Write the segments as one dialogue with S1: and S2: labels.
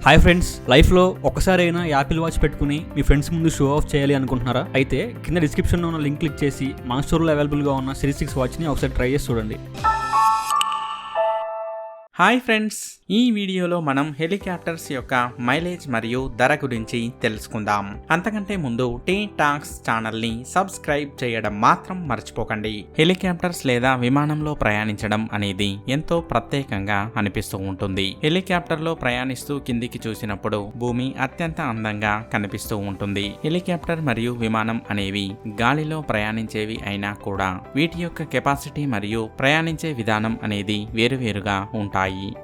S1: Hi friends, లైఫ్లో ఒక్కసారైనా Apple watch పెట్టుకుని మీ ఫ్రెండ్స్ ముందు షో ఆఫ్ చేయాలి అనుకుంటున్నారా? అయితే కింద డిస్క్రిప్షన్లో ఉన్న లింక్ క్లిక్ చేసి మా స్టోర్లో అవైలబుల్గా ఉన్న సిరీస్ 6 వాచ్ని ఒకసారి ట్రై చేసి చూడండి.
S2: హాయ్ ఫ్రెండ్స్, ఈ వీడియోలో మనం హెలికాప్టర్స్ యొక్క మైలేజ్ మరియు ధర గురించి తెలుసుకుందాం. అంతకంటే ముందు టీ టాక్స్ ఛానల్ని సబ్స్క్రైబ్ చేయడం మాత్రం మర్చిపోకండి. హెలికాప్టర్స్ లేదా విమానంలో ప్రయాణించడం అనేది ఎంతో ప్రత్యేకంగా అనిపిస్తూ ఉంటుంది. హెలికాప్టర్లో ప్రయాణిస్తూ కిందికి చూసినప్పుడు భూమి అత్యంత అందంగా కనిపిస్తూ ఉంటుంది. హెలికాప్టర్ మరియు విమానం అనేవి గాలిలో ప్రయాణించేవి అయినా కూడా వీటి యొక్క కెపాసిటీ మరియు ప్రయాణించే విధానం అనేది వేరువేరుగా ఉంటాయి.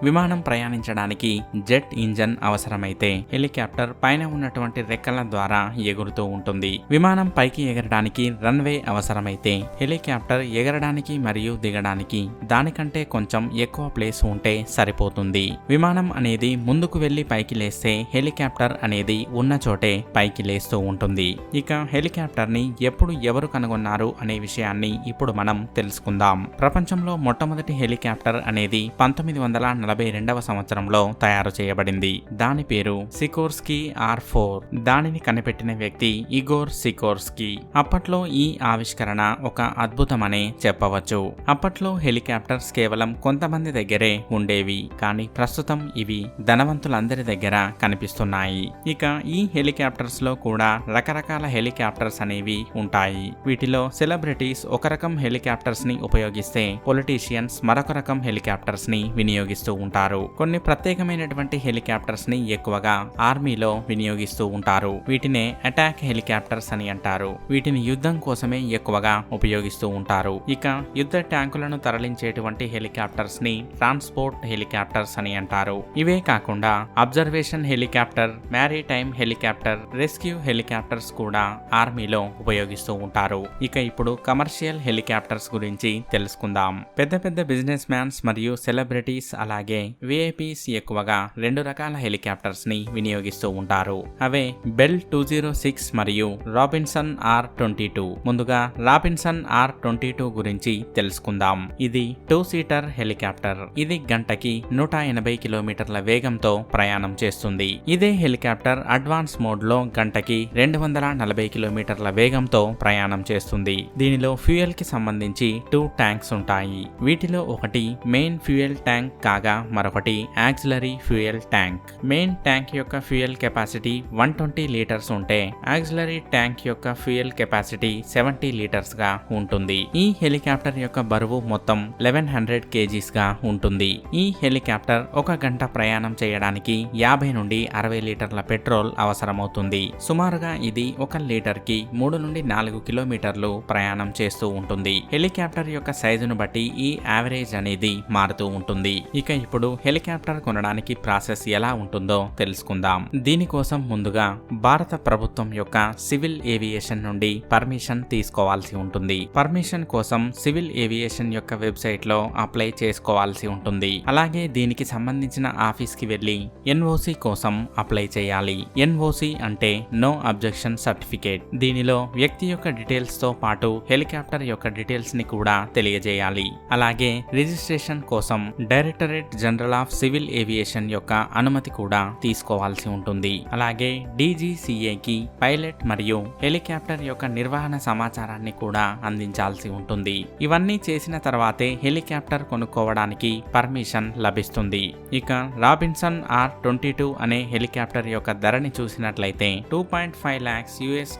S2: విమానం ప్రయాణించడానికి జెట్ ఇంజన్ అవసరమైతే హెలికాప్టర్ పైన ఉన్నటువంటి రెక్కల ద్వారా ఎగురుతూ ఉంటుంది. విమానం పైకి ఎగరడానికి రన్వే అవసరమైతే హెలికాప్టర్ ఎగరడానికి మరియు దిగడానికి దానికంటే కొంచెం ఎక్కువ ప్లేస్ ఉంటే సరిపోతుంది. విమానం అనేది ముందుకు వెళ్లి పైకి లేస్తే హెలికాప్టర్ అనేది ఉన్న చోటే పైకి లేస్తూ ఉంటుంది. ఇక హెలికాప్టర్ ని ఎప్పుడు ఎవరు కనుగొన్నారు అనే విషయాన్ని ఇప్పుడు మనం తెలుసుకుందాం. ప్రపంచంలో మొట్టమొదటి హెలికాప్టర్ అనేది 1942వ సంవత్సరంలో తయారు చేయబడింది. దాని పేరు సికోర్స్కీ R4. దానిని కనిపెట్టిన వ్యక్తి ఇగోర్ సికోర్స్కీ. అప్పట్లో ఈ ఆవిష్కరణ ఒక అద్భుతమనే చెప్పవచ్చు. అప్పట్లో హెలికాప్టర్స్ కేవలం కొంతమంది దగ్గరే ఉండేవి, కానీ ప్రస్తుతం ఇవి ధనవంతులందరి దగ్గర కనిపిస్తున్నాయి. ఇక ఈ హెలికాప్టర్స్ లో కూడా రకరకాల హెలికాప్టర్స్ అనేవి ఉంటాయి. వీటిలో సెలబ్రిటీస్ ఒక రకం హెలికాప్టర్స్ ని ఉపయోగిస్తే పొలిటీషియన్స్ మరొక రకం హెలికాప్టర్స్ ని వినియోగిస్తూ ఉంటారు. కొన్ని ప్రత్యేకమైనటువంటి హెలికాప్టర్స్ ని ఎక్కువగా ఆర్మీలో వినియోగిస్తూ ఉంటారు. వీటినే అటాక్ హెలికాప్టర్స్ అని అంటారు. వీటిని యుద్ధం కోసమే ఎక్కువగా ఉపయోగిస్తూ ఉంటారు. ఇక యుద్ధ ట్యాంకులను తరలించేటువంటి హెలికాప్టర్స్ ని ట్రాన్స్పోర్ట్ హెలికాప్టర్స్ అని అంటారు. ఇవే కాకుండా observation helicopter, maritime helicopter, rescue helicopters కూడా ఆర్మీలో ఉపయోగిస్తూ ఉంటారు. ఇక ఇప్పుడు కమర్షియల్ హెలికాప్టర్స్ గురించి తెలుసుకుందాం. పెద్ద పెద్ద బిజినెస్ మ్యాన్స్ మరియు సెలబ్రిటీస్ అలాగే విఐపీస్ ఎక్కువగా రెండు రకాల హెలికాప్టర్స్ ని వినియోగిస్తూ ఉంటారు. అవే బెల్ 206 మరియు రాబిన్సన్ R22. ముందుగా రాబిన్సన్ R22 గురించి తెలుసుకుందాం. ఇది 2 సీటర్ హెలికాప్టర్. ఇది గంటకి 180 కిలోమీటర్ల వేగంతో ప్రయాణం చేస్తుంది. ఇదే హెలికాప్టర్ అడ్వాన్స్ మోడ్ లో గంటకి 240 కిలోమీటర్ల వేగంతో ప్రయాణం చేస్తుంది. దీనిలో ఫ్యూయల్ కి సంబంధించి 2 ట్యాంక్స్ ఉంటాయి. వీటిలో ఒకటి మెయిన్ ఫ్యూయల్ ట్యాంక్ కాగా మరొకటి auxiliary fuel tank. Main tank యొక్క ఫ్యూయల్ కెపాసిటీ 120 లీటర్స్ ఉంటే ఆక్సిలరీ ట్యాంక్ యొక్క ఫ్యూయల్ కెపాసిటీ 70 లీటర్స్ గా ఉంటుంది. ఈ హెలికాప్టర్ యొక్క బరువు మొత్తం 1100 కేజీస్ గా ఉంటుంది. ఈ హెలికాప్టర్ ఒక గంట ప్రయాణం చేయడానికి 50 నుండి 60 లీటర్ల పెట్రోల్ అవసరమవుతుంది. సుమారుగా ఇది 1 లీటర్ కి 3 నుండి 4 కిలోమీటర్లు ప్రయాణం చేస్తూ ఉంటుంది. హెలికాప్టర్ యొక్క సైజును బట్టి ఈ యావరేజ్ అనేది మారుతూ ఉంటుంది. ఇక ఇప్పుడు హెలికాప్టర్ కొనడానికి ప్రాసెస్ ఎలా ఉంటుందో తెలుసుకుందాం. దీనికోసం ముందుగా భారత ప్రభుత్వం యొక్క సివిల్ ఏవియేషన్ నుండి పర్మిషన్ తీసుకోవాల్సి ఉంటుంది. పర్మిషన్ కోసం సివిల్ ఏవియేషన్ యొక్క వెబ్సైట్ లో అప్లై చేసుకోవాల్సి ఉంటుంది. అలాగే దీనికి సంబంధించిన ఆఫీస్ కి వెళ్లి ఎన్ఓసి కోసం అప్లై చేయాలి. ఎన్ఓసి అంటే నో అబ్జెక్షన్ సర్టిఫికేట్. దీనిలో వ్యక్తి యొక్క డీటెయిల్స్ తో పాటు హెలికాప్టర్ యొక్క డీటెయిల్స్ ని కూడా తెలియజేయాలి. అలాగే రిజిస్ట్రేషన్ కోసం directorate general of civil aviation యొక్క అనుమతి కూడా తీసుకోవాల్సి ఉంటుంది. అలాగే DGCAకి పైలట్ మరియు హెలికాప్టర్ యొక్క నిర్వహణ సమాచారాన్ని కూడా అందించాల్సి ఉంటుంది. ఇవన్నీ చేసిన తర్వాతే హెలికాప్టర్ కొనుక్కోవడానికి పర్మిషన్ లభిస్తుంది. ఇక రాబిన్సన్ R22 అనే హెలికాప్టర్ యొక్క ధరని చూసినట్లయితే 2.5 lakhs US.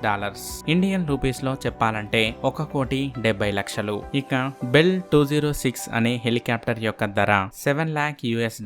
S2: ఇండియన్ రూపీస్ లో చెప్పాలంటే 1,70,00,000. ఇక బెల్ 206 అనే హెలికాప్టర్ యొక్క ధర 7 lakh US.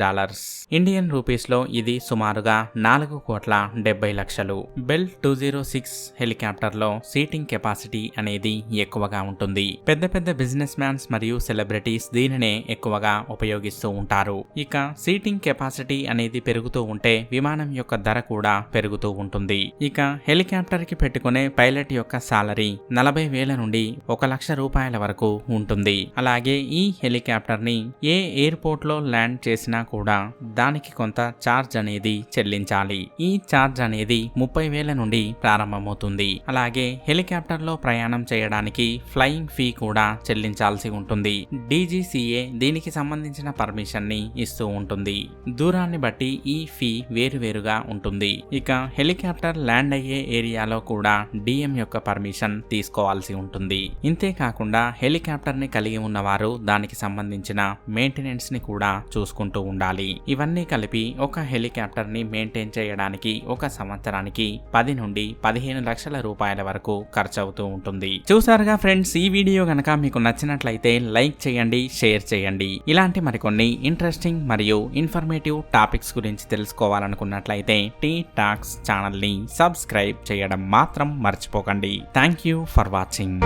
S2: ఇండియన్ రూపీస్ లో ఇది సుమారుగా 4,70,00,000. బెల్ 206 హెలికాప్టర్ లో సీటింగ్ కెపాసిటీ అనేది ఎక్కువగా ఉంటుంది. పెద్ద పెద్ద బిజినెస్ మ్యాన్స్ మరియు సెలబ్రిటీస్ దీనినే ఎక్కువగా ఉపయోగిస్తూ ఉంటారు. ఇక సీటింగ్ కెపాసిటీ అనేది పెరుగుతూ ఉంటే విమానం యొక్క ధర కూడా పెరుగుతూ ఉంటుంది. ఇక హెలికాప్టర్ కి పెట్టుకునే పైలట్ యొక్క సాలరీ 40,000 నుండి 1,00,000 రూపాయల వరకు ఉంటుంది. అలాగే ఈ హెలికాప్టర్ ని ఏ ఎయిర్పోర్ట్ ఎయిర్పోర్ట్లో ల్యాండ్ చేసినా కూడా దానికి కొంత ఛార్జ్ అనేది చెల్లించాలి. ఈ ఛార్జ్ అనేది 30,000 నుండి ప్రారంభమవుతుంది. అలాగే హెలికాప్టర్లో ప్రయాణం చేయడానికి ఫ్లయింగ్ ఫీ కూడా చెల్లించాల్సి ఉంటుంది. DGCA దీనికి సంబంధించిన పర్మిషన్ ని ఇస్తూ ఉంటుంది. దూరాన్ని బట్టి ఈ ఫీ వేరువేరుగా ఉంటుంది. ఇక హెలికాప్టర్ ల్యాండ్ అయ్యే ఏరియాలో కూడా DM యొక్క పర్మిషన్ తీసుకోవాల్సి ఉంటుంది. ఇంతేకాకుండా హెలికాప్టర్ ని కలిగి ఉన్నవారు దానికి సంబంధించిన మెయింటెనెన్స్ ని కూడా చూసుకుంటూ ఉండాలి. ఇవన్నీ కలిపి ఒక హెలికాప్టర్ ని మెయింటైన్ చేయడానికి ఒక సంవత్సరానికి 10 నుండి 15 లక్షల రూపాయల వరకు ఖర్చు అవుతూ ఉంటుంది. చూసారుగా ఫ్రెండ్స్, ఈ వీడియో గనక మీకు నచ్చినట్లయితే లైక్ చేయండి, షేర్ చేయండి. ఇలాంటి మరికొన్ని ఇంట్రెస్టింగ్ మరియు ఇన్ఫర్మేటివ్ టాపిక్స్ గురించి తెలుసుకోవాలనుకున్నట్లయితే టీ టాక్స్ ఛానల్ ని సబ్స్క్రైబ్ చేయడం మాత్రం మర్చిపోకండి. Thank you for watching.